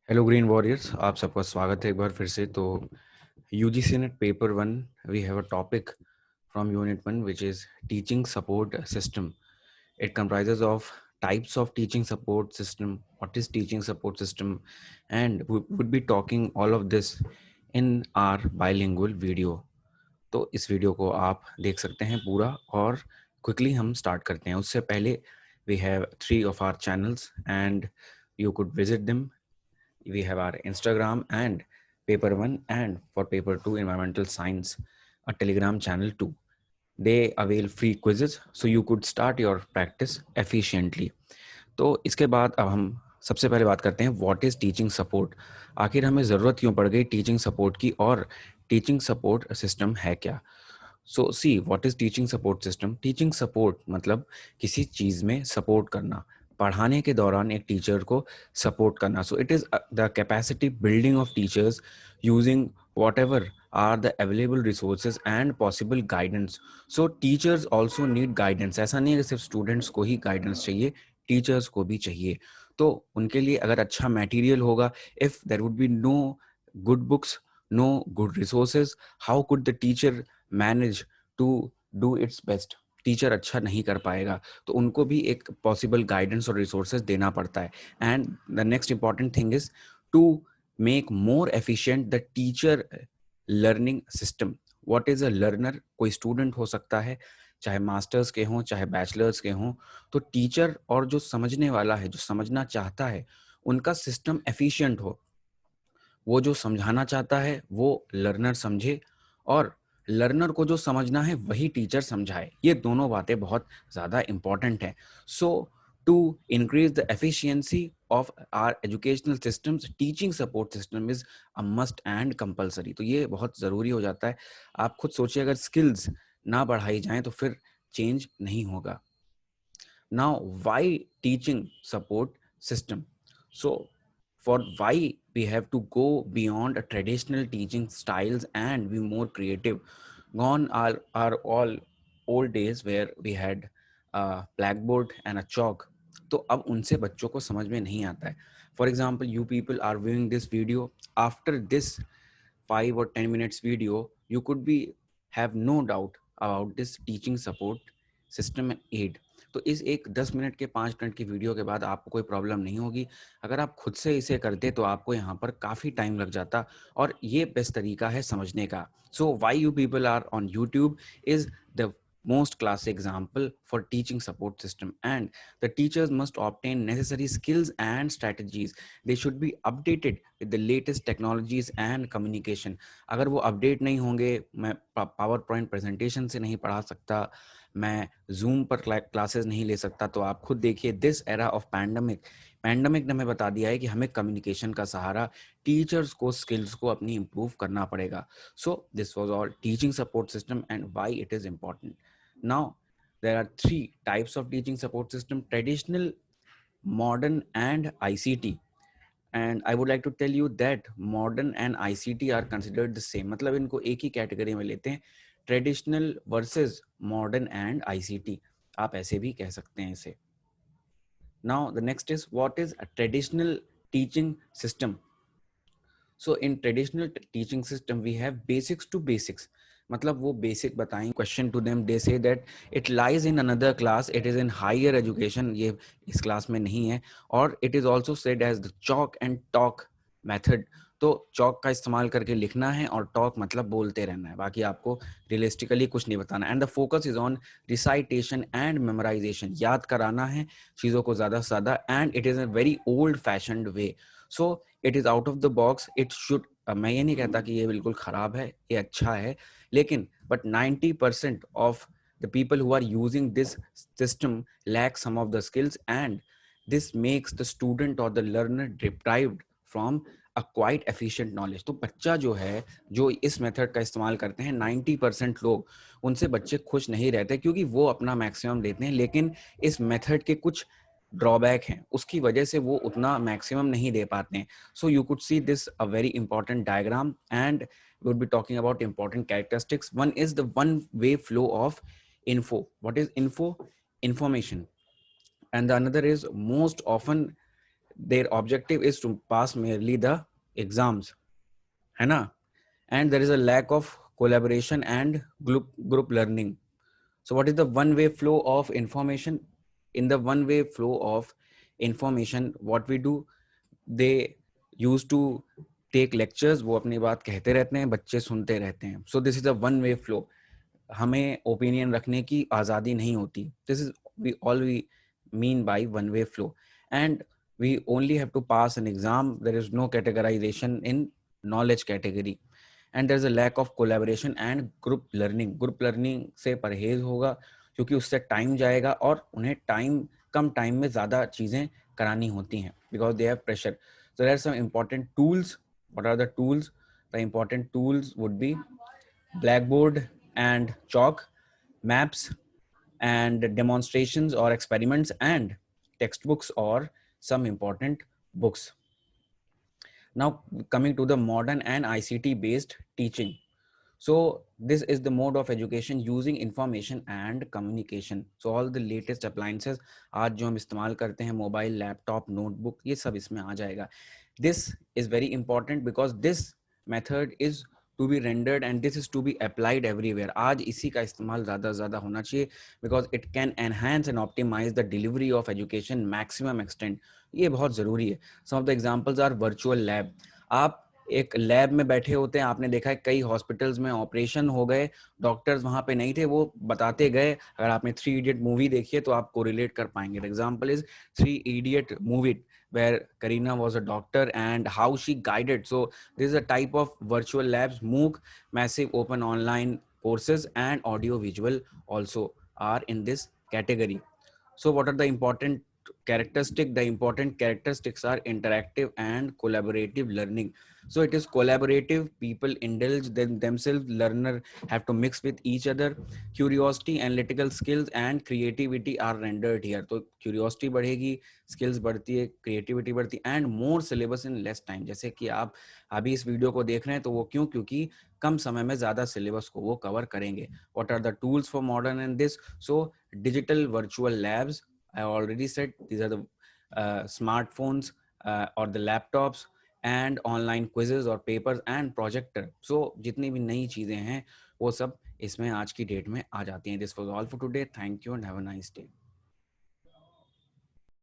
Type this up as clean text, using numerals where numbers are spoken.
Hello green warriors, आप सबका स्वागत है एक बार फिर से। तो UGC NET paper 1 we have a topic from unit 1 which is teaching support system. It comprises of types of teaching support system, what is teaching support system, and we would be talking all of this in our bilingual video. तो इस video को आप देख सकते हैं पूरा और quickly हम स्टार्ट करते हैं। उससे पहले we have 3 of our channels and you could visit them. We have our Instagram and paper 1, and for paper 2 environmental science a telegram channel too. They avail free quizzes so you could start your practice efficiently. तो इसके बाद अब हम सबसे पहले बात करते हैं व्हाट इज टीचिंग सपोर्ट। आखिर हमें ज़रूरत क्यों पड़ गई टीचिंग सपोर्ट की, और टीचिंग सपोर्ट सिस्टम है क्या। So see what is teaching support system. Teaching support मतलब किसी चीज़ में सपोर्ट करना, पढ़ाने के दौरान एक टीचर को सपोर्ट करना। So it is the capacity building of teachers using whatever are the available resources and possible guidance. So teachers also need guidance. ऐसा नहीं है कि सिर्फ स्टूडेंट्स को ही गाइडेंस चाहिए, टीचर्स को भी चाहिए। तो उनके लिए अगर अच्छा मटेरियल होगा, if there would be no good books, no good resources, how could the teacher manage to do its best. Teacher अच्छा नहीं कर पाएगा, तो उनको भी एक पॉसिबल गाइडेंस और रिसोर्सेज देना पड़ता है। And the next important thing is to make more efficient the teacher learning system. What is a learner? कोई स्टूडेंट हो सकता है, चाहे मास्टर्स के हों चाहे बैचलर्स के हों। तो टीचर और जो समझने वाला है, जो समझना चाहता है, उनका सिस्टम एफिशिएंट हो। वो जो समझाना चाहता है वो लर्नर समझे, और लर्नर को जो समझना है वही टीचर समझाए। ये दोनों बातें बहुत ज़्यादा इम्पॉर्टेंट हैं। So to increase the efficiency of our educational systems, teaching support system is a must and compulsory. तो ये बहुत ज़रूरी हो जाता है। आप खुद सोचिए, अगर स्किल्स ना बढ़ाई जाएं तो फिर चेंज नहीं होगा। Now, why teaching support system? So, for why we have to go beyond a traditional teaching styles and be more creative. Gone are all old days where we had a blackboard and a chalk. तो अब उनसे बच्चों को समझ में नहीं आता है। For example, you people are viewing this video, after this 5 or 10 minutes video, you could be have no doubt about this teaching support system and aid. तो इस एक 10 मिनट के 5 मिनट की वीडियो के बाद आपको कोई प्रॉब्लम नहीं होगी। अगर आप खुद से इसे करते तो आपको यहाँ पर काफ़ी टाइम लग जाता, और ये बेस्ट तरीका है समझने का। So why you people are on YouTube is the most classic example for teaching support system. And the teachers must obtain necessary skills and strategies. They should be updated with the latest technologies and communication. अगर वो update नहीं होंगे, मैं power point presentation से नहीं पढ़ा सकता, मैं जूम पर क्लासेस नहीं ले सकता। तो आप खुद देखिए, दिस एरा ऑफ पैंडमिक ने हमें बता दिया है कि हमें कम्युनिकेशन का सहारा, टीचर्स को स्किल्स को अपनी इंप्रूव करना पड़ेगा। So this was all teaching support system and why it is important. Now there are 3 types of teaching support system: traditional, modern and ICT. And I would like to tell you that modern and ICT are considered the same. मतलब इनको एक ही category में लेते हैं, traditional versus modern and ICT। आप ऐसे भी कह सकते हैं इसे। Now the next is what is a traditional teaching system. So in traditional teaching system we have basics to basics. मतलब वो बेसिक बताएं, question to them, they say that it lies in another class, it is in higher education, ये इस class में नहीं है। और it is also said as the chalk and talk method. तो चॉक का इस्तेमाल करके लिखना है और टॉक मतलब बोलते रहना है, बाकी आपको रियलिस्टिकली कुछ नहीं बताना। And the focus is on recitation and memorisation, याद कराना है चीज़ों को ज़्यादा से ज़्यादा। And it is a very old fashioned way. So it is out of the box, it should. मैं ये नहीं कहता कि ये बिल्कुल ख़राब है, ये अच्छा है, लेकिन but 90% of the people who are using this system lack some of the skills, and this makes the student or the learner deprived from a quite efficient knowledge. तो बच्चा जो है, जो इस मेथड का इस्तेमाल करते हैं, 90% लोग, उनसे बच्चे खुश नहीं रहते क्योंकि वो अपना मैक्सिमम देते हैं, लेकिन इस मेथड के कुछ ड्रॉबैक हैं, उसकी वजह से वो उतना मैक्सिमम नहीं दे पाते हैं। So you could see this a very important diagram, and we would be talking about important characteristics. One is the one way flow of info. What is info? Information. And the another is most often their objective is to pass merely the exams, है ना? And there is a lack of collaboration and group learning. So what is the one way flow of information? In the one way flow of information, what we do, they used to take lectures, वो अपनी बात कहते रहते हैं, बच्चे सुनते रहते हैं. So this is a one way flow. हमें ओपिनियन रखने की आज़ादी नहीं होती. This is we all we mean by one way flow. And we only have to pass an exam. There is no categorization in knowledge category, and there's a lack of collaboration and group learning. Group learning से परहेज होगा क्योंकि उससे time जाएगा और उन्हें कम time में ज़्यादा चीज़ें करानी होती हैं because they have pressure. So there are some important tools. What are the tools? The important tools would be Blackboard and chalk, maps and demonstrations or experiments, and textbooks or some important books. Now coming to the modern and ICT based teaching. So this is the mode of education using information and communication. So all the latest appliances आज जो हम इस्तेमाल करते हैं, mobile, laptop, notebook, ये सब इसमें आ जाएगा. This is very important because this method is to be rendered and this is to be applied everywhere. आज इसी का इस्तेमाल ज़्यादा होना चाहिए because it can enhance and optimize the delivery of education maximum extent. ये बहुत ज़रूरी है. Some of the examples are virtual lab. आप एक लैब में बैठे होते हैं, आपने देखा है कई हॉस्पिटल्स में ऑपरेशन हो गए, डॉक्टर्स वहां पे नहीं थे, वो बताते गए. अगर आपने 3 इडियट मूवी देखी है तो आप कोरिलेट कर पाएंगे. Example is 3 idiot movie where Karina was a doctor and how she guided. So this is a type of virtual labs. MOOC, massive open online courses, and audio visual also are in this category. So what are the important characteristics? The important characteristics are interactive and collaborative learning. So it is collaborative, people indulge themselves, learner have to mix with each other. Curiosity, analytical skills and creativity are rendered here. तो curiosity बढ़ेगी, skills बढ़ती है, creativity बढ़ती है, and more syllabus in less time. जैसे कि आप अभी इस वीडियो को देख रहे हैं तो वो क्यों? क्योंकि कम समय में ज्यादा सिलेबस को वो कवर करेंगे. What are the tools for modern in this? So digital virtual labs, I already said these are the smartphones or the laptops, and online quizzes or papers and projector. So जितनी भी नई चीजें हैं वो सब इसमें आज की डेट में आ जाती हैं. This was all for today. Thank you and have a nice day.